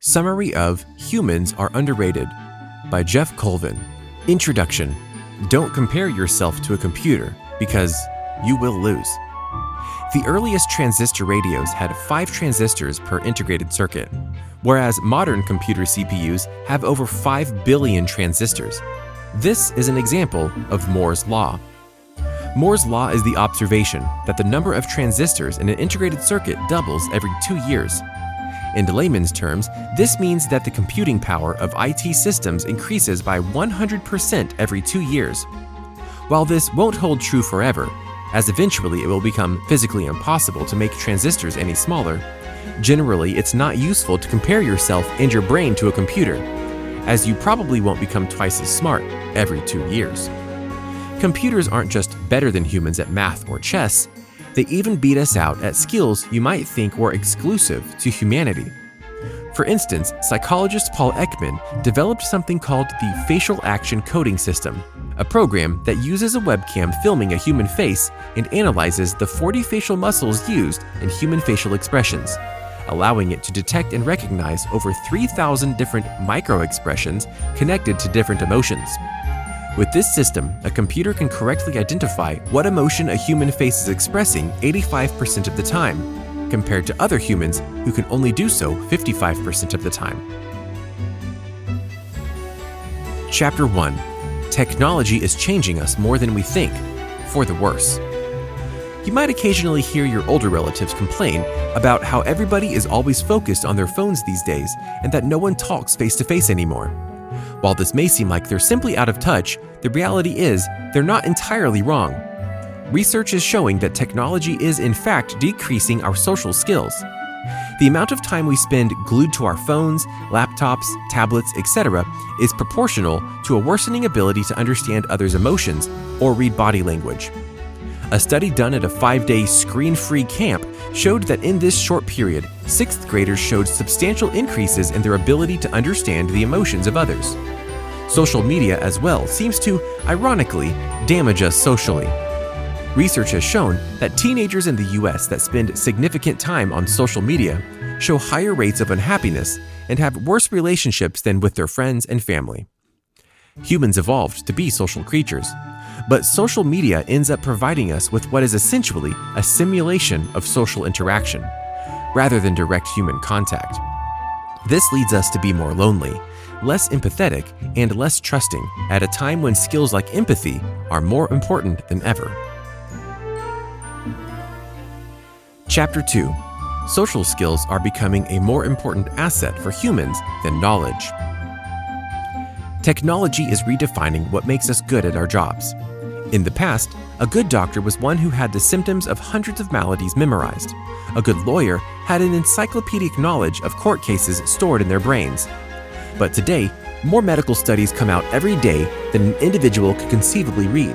Summary of Humans Are Underrated by Jeff Colvin. Introduction. Don't compare yourself to a computer because you will lose. The earliest transistor radios had 5 transistors per integrated circuit, whereas modern computer CPUs have over 5 billion transistors. This is an example of Moore's Law. Moore's Law is the observation that the number of transistors in an integrated circuit doubles every 2 years. In layman's terms, this means that the computing power of IT systems increases by 100% every 2 years. While this won't hold true forever, as eventually it will become physically impossible to make transistors any smaller, generally it's not useful to compare yourself and your brain to a computer, as you probably won't become twice as smart every 2 years. Computers aren't just better than humans at math or chess, they even beat us out at skills you might think were exclusive to humanity. For instance, psychologist Paul Ekman developed something called the Facial Action Coding System, a program that uses a webcam filming a human face and analyzes the 40 facial muscles used in human facial expressions, allowing it to detect and recognize over 3,000 different micro-expressions connected to different emotions. With this system, a computer can correctly identify what emotion a human face is expressing 85% of the time, compared to other humans who can only do so 55% of the time. Chapter 1. Technology is changing us more than we think, for the worse. You might occasionally hear your older relatives complain about how everybody is always focused on their phones these days and that no one talks face-to-face anymore. While this may seem like they're simply out of touch, the reality is they're not entirely wrong. Research is showing that technology is in fact decreasing our social skills. The amount of time we spend glued to our phones, laptops, tablets, etc. is proportional to a worsening ability to understand others' emotions or read body language. A study done at a 5-day screen-free camp showed that in this short period, 6th graders showed substantial increases in their ability to understand the emotions of others. Social media as well seems to, ironically, damage us socially. Research has shown that teenagers in the US that spend significant time on social media show higher rates of unhappiness and have worse relationships than with their friends and family. Humans evolved to be social creatures, but social media ends up providing us with what is essentially a simulation of social interaction, rather than direct human contact. This leads us to be more lonely, less empathetic, and less trusting at a time when skills like empathy are more important than ever. Chapter 2. Social skills are becoming a more important asset for humans than knowledge. Technology is redefining what makes us good at our jobs. In the past, a good doctor was one who had the symptoms of hundreds of maladies memorized. A good lawyer had an encyclopedic knowledge of court cases stored in their brains. But today, more medical studies come out every day than an individual could conceivably read,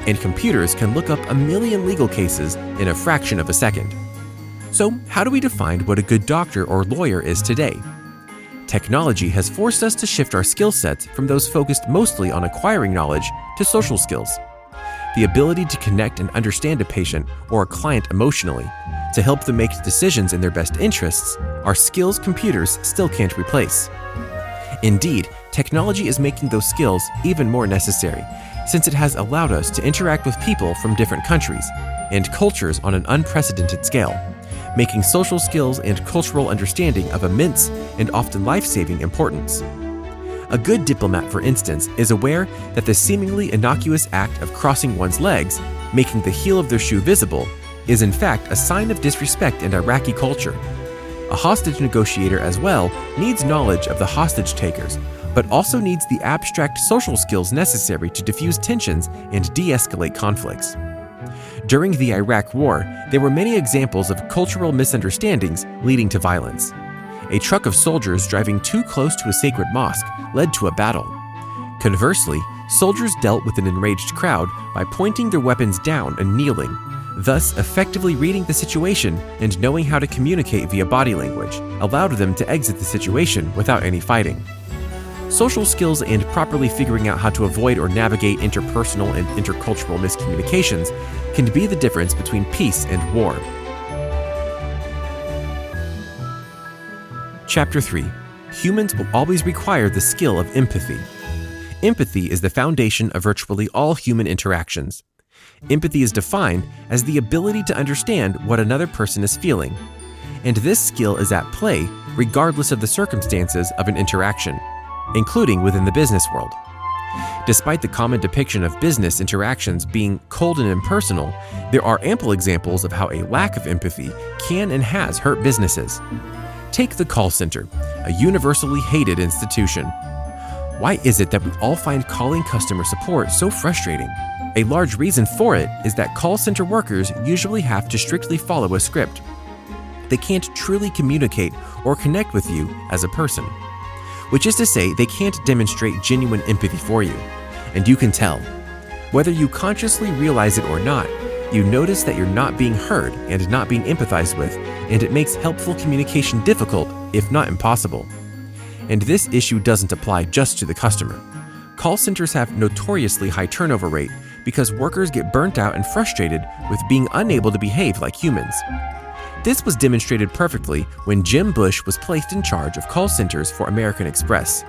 and computers can look up 1 million legal cases in a fraction of a second. So, how do we define what a good doctor or lawyer is today? Technology has forced us to shift our skill sets from those focused mostly on acquiring knowledge to social skills. The ability to connect and understand a patient or a client emotionally, to help them make decisions in their best interests, are skills computers still can't replace. Indeed, technology is making those skills even more necessary, since it has allowed us to interact with people from different countries and cultures on an unprecedented scale, making social skills and cultural understanding of immense and often life-saving importance. A good diplomat, for instance, is aware that the seemingly innocuous act of crossing one's legs, making the heel of their shoe visible, is in fact a sign of disrespect in Iraqi culture. A hostage negotiator as well needs knowledge of the hostage takers, but also needs the abstract social skills necessary to diffuse tensions and de-escalate conflicts. During the Iraq War, there were many examples of cultural misunderstandings leading to violence. A truck of soldiers driving too close to a sacred mosque led to a battle. Conversely, soldiers dealt with an enraged crowd by pointing their weapons down and kneeling, thus effectively reading the situation and knowing how to communicate via body language, allowed them to exit the situation without any fighting. Social skills and properly figuring out how to avoid or navigate interpersonal and intercultural miscommunications can be the difference between peace and war. Chapter 3. humans will always require the skill of empathy. Empathy is the foundation of virtually all human interactions. Empathy is defined as the ability to understand what another person is feeling, and this skill is at play regardless of the circumstances of an interaction, including within the business world. Despite the common depiction of business interactions being cold and impersonal, there are ample examples of how a lack of empathy can and has hurt businesses. Take the call center, a universally hated institution. Why is it that we all find calling customer support so frustrating? A large reason for it is that call center workers usually have to strictly follow a script. They can't truly communicate or connect with you as a person, which is to say they can't demonstrate genuine empathy for you. And you can tell. Whether you consciously realize it or not, you notice that you're not being heard and not being empathized with, and it makes helpful communication difficult, if not impossible. And this issue doesn't apply just to the customer. Call centers have notoriously high turnover rate because workers get burnt out and frustrated with being unable to behave like humans. This was demonstrated perfectly when Jim Bush was placed in charge of call centers for American Express.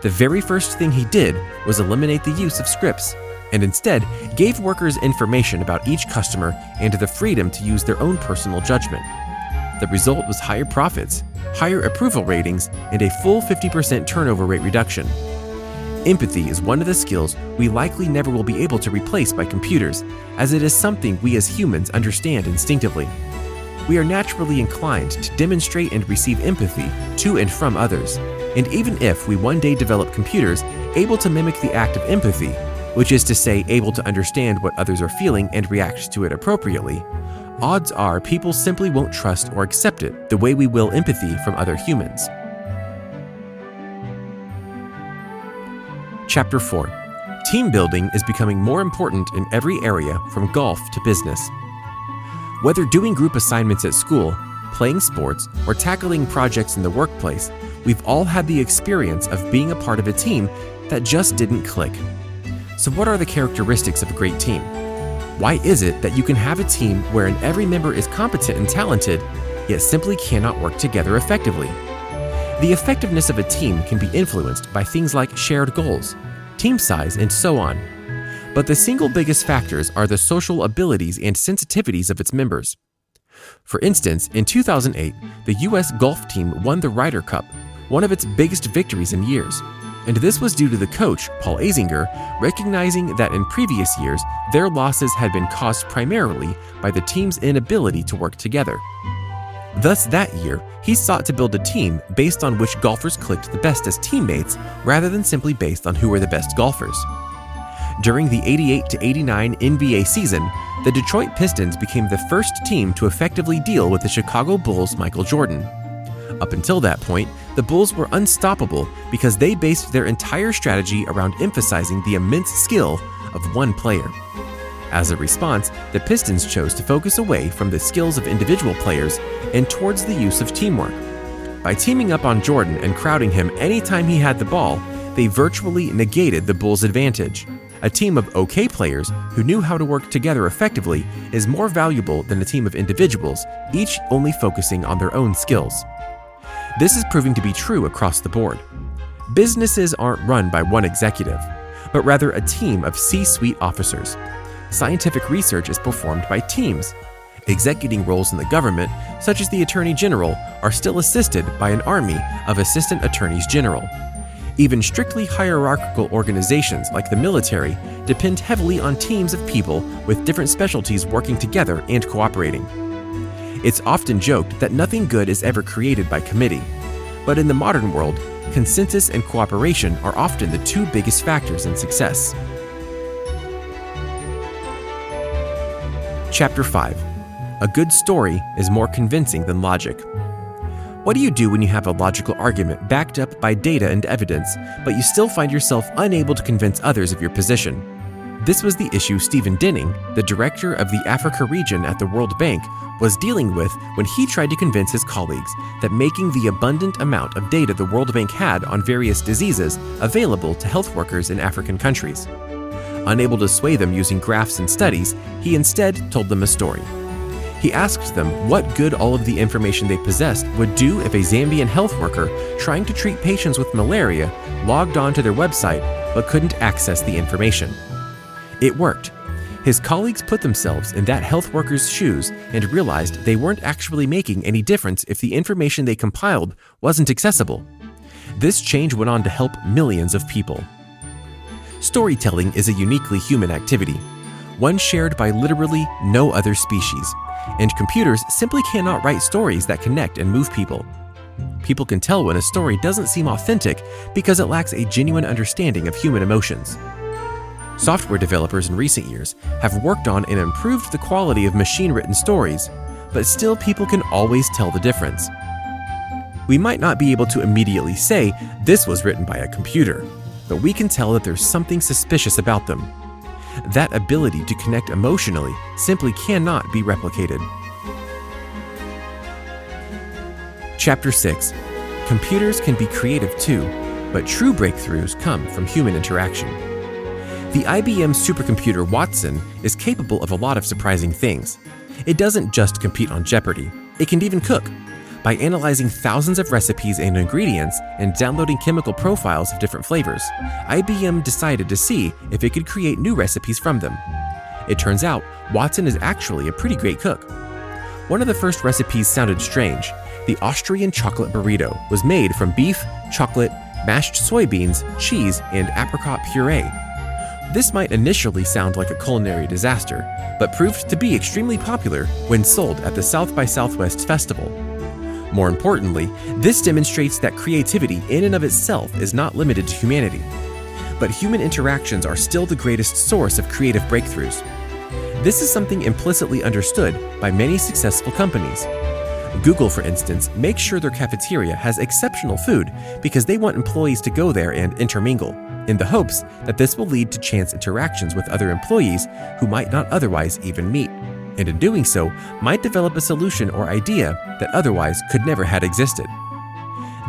The very first thing he did was eliminate the use of scripts, and instead gave workers information about each customer and the freedom to use their own personal judgment. The result was higher profits, higher approval ratings, and a full 50% turnover rate reduction. Empathy is one of the skills we likely never will be able to replace by computers, as it is something we as humans understand instinctively. We are naturally inclined to demonstrate and receive empathy to and from others, and even if we one day develop computers able to mimic the act of empathy, which is to say able to understand what others are feeling and react to it appropriately, odds are people simply won't trust or accept it the way we will empathy from other humans. Chapter 4. Team building is becoming more important in every area from golf to business. Whether doing group assignments at school, playing sports, or tackling projects in the workplace, we've all had the experience of being a part of a team that just didn't click. So what are the characteristics of a great team? Why is it that you can have a team wherein every member is competent and talented, yet simply cannot work together effectively? The effectiveness of a team can be influenced by things like shared goals, team size, and so on. But the single biggest factors are the social abilities and sensitivities of its members. For instance, in 2008, the U.S. golf team won the Ryder Cup, one of its biggest victories in years. And this was due to the coach, Paul Azinger, recognizing that in previous years, their losses had been caused primarily by the team's inability to work together. Thus, that year, he sought to build a team based on which golfers clicked the best as teammates, rather than simply based on who were the best golfers. During the 88-89 NBA season, the Detroit Pistons became the first team to effectively deal with the Chicago Bulls' Michael Jordan. Up until that point, the Bulls were unstoppable because they based their entire strategy around emphasizing the immense skill of one player. As a response, the Pistons chose to focus away from the skills of individual players and towards the use of teamwork. By teaming up on Jordan and crowding him anytime he had the ball, they virtually negated the Bulls' advantage. A team of okay players who knew how to work together effectively is more valuable than a team of individuals, each only focusing on their own skills. This is proving to be true across the board. Businesses aren't run by one executive, but rather a team of C-suite officers. Scientific research is performed by teams. Executing roles in the government, such as the Attorney General, are still assisted by an army of Assistant Attorneys General. Even strictly hierarchical organizations like the military depend heavily on teams of people with different specialties working together and cooperating. It's often joked that nothing good is ever created by committee, but in the modern world, consensus and cooperation are often the two biggest factors in success. Chapter 5. A good story is more convincing than logic. What do you do when you have a logical argument backed up by data and evidence, but you still find yourself unable to convince others of your position? This was the issue Stephen Denning, the director of the Africa region at the World Bank, was dealing with when he tried to convince his colleagues that making the abundant amount of data the World Bank had on various diseases available to health workers in African countries. Unable to sway them using graphs and studies, he instead told them a story. He asked them what good all of the information they possessed would do if a Zambian health worker trying to treat patients with malaria logged on to their website but couldn't access the information. It worked. His colleagues put themselves in that health worker's shoes and realized they weren't actually making any difference if the information they compiled wasn't accessible. This change went on to help millions of people. Storytelling is a uniquely human activity, one shared by literally no other species, and computers simply cannot write stories that connect and move people. People can tell when a story doesn't seem authentic because it lacks a genuine understanding of human emotions. Software developers in recent years have worked on and improved the quality of machine-written stories, but still people can always tell the difference. We might not be able to immediately say this was written by a computer, but we can tell that there's something suspicious about them. That ability to connect emotionally simply cannot be replicated. Chapter 6. Computers can be creative too, but true breakthroughs come from human interaction. The IBM supercomputer Watson is capable of a lot of surprising things. It doesn't just compete on Jeopardy, it can even cook. By analyzing thousands of recipes and ingredients and downloading chemical profiles of different flavors, IBM decided to see if it could create new recipes from them. It turns out Watson is actually a pretty great cook. One of the first recipes sounded strange. The Austrian chocolate burrito was made from beef, chocolate, mashed soybeans, cheese, and apricot puree. This might initially sound like a culinary disaster, but proved to be extremely popular when sold at the South by Southwest Festival. More importantly, this demonstrates that creativity in and of itself is not limited to humanity. But human interactions are still the greatest source of creative breakthroughs. This is something implicitly understood by many successful companies. Google, for instance, makes sure their cafeteria has exceptional food because they want employees to go there and intermingle, in the hopes that this will lead to chance interactions with other employees who might not otherwise even meet, and in doing so, might develop a solution or idea that otherwise could never have existed.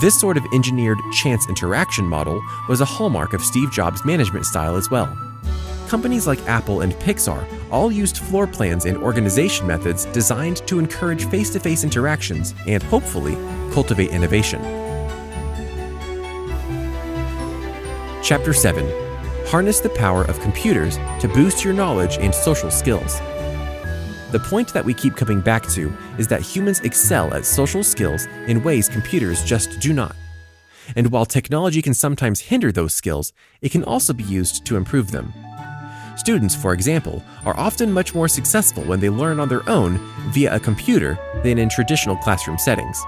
This sort of engineered chance interaction model was a hallmark of Steve Jobs' management style as well. Companies like Apple and Pixar all used floor plans and organization methods designed to encourage face-to-face interactions and, hopefully, cultivate innovation. Chapter 7. Harness the power of computers to boost your knowledge and social skills. The point that we keep coming back to is that humans excel at social skills in ways computers just do not. And while technology can sometimes hinder those skills, it can also be used to improve them. Students, for example, are often much more successful when they learn on their own via a computer than in traditional classroom settings.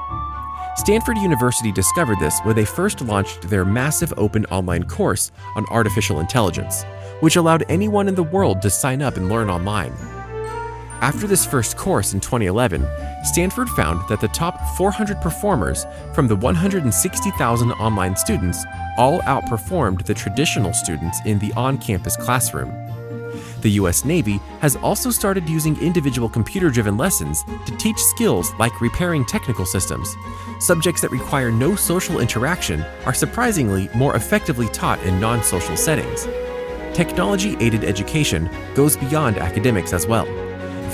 Stanford University discovered this when they first launched their massive open online course on artificial intelligence, which allowed anyone in the world to sign up and learn online. After this first course in 2011, Stanford found that the top 400 performers from the 160,000 online students all outperformed the traditional students in the on-campus classroom. The US Navy has also started using individual computer-driven lessons to teach skills like repairing technical systems. Subjects that require no social interaction are surprisingly more effectively taught in non-social settings. Technology-aided education goes beyond academics as well.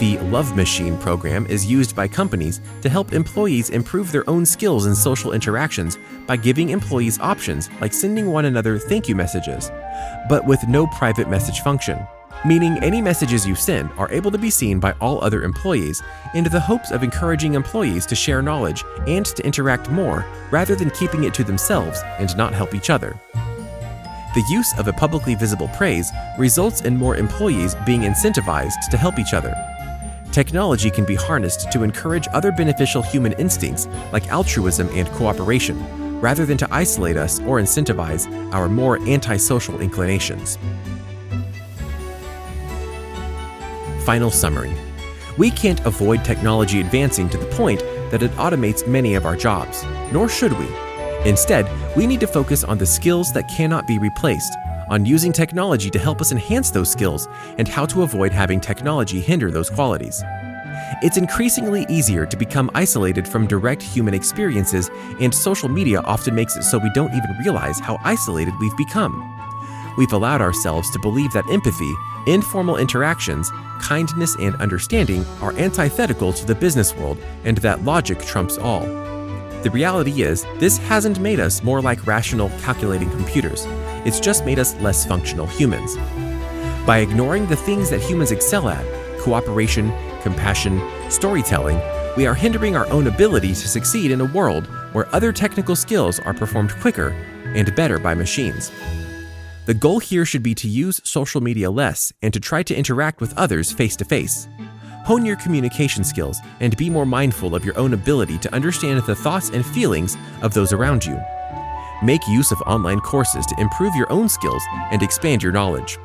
The Love Machine program is used by companies to help employees improve their own skills in social interactions by giving employees options like sending one another thank you messages, but with no private message function, meaning any messages you send are able to be seen by all other employees in the hopes of encouraging employees to share knowledge and to interact more rather than keeping it to themselves and not help each other. The use of a publicly visible praise results in more employees being incentivized to help each other. Technology can be harnessed to encourage other beneficial human instincts like altruism and cooperation, rather than to isolate us or incentivize our more antisocial inclinations. Final summary. We can't avoid technology advancing to the point that it automates many of our jobs, nor should we. Instead, we need to focus on the skills that cannot be replaced, on using technology to help us enhance those skills, and how to avoid having technology hinder those qualities. It's increasingly easier to become isolated from direct human experiences, and social media often makes it so we don't even realize how isolated we've become. We've allowed ourselves to believe that empathy, informal interactions, kindness, and understanding are antithetical to the business world and that logic trumps all. The reality is, this hasn't made us more like rational, calculating computers. It's just made us less functional humans. By ignoring the things that humans excel at, cooperation, compassion, storytelling, we are hindering our own ability to succeed in a world where other technical skills are performed quicker and better by machines. The goal here should be to use social media less and to try to interact with others face-to-face. Hone your communication skills and be more mindful of your own ability to understand the thoughts and feelings of those around you. Make use of online courses to improve your own skills and expand your knowledge.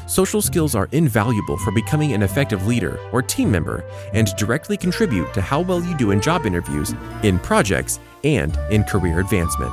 Social skills are invaluable for becoming an effective leader or team member and directly contribute to how well you do in job interviews, in projects, and in career advancement.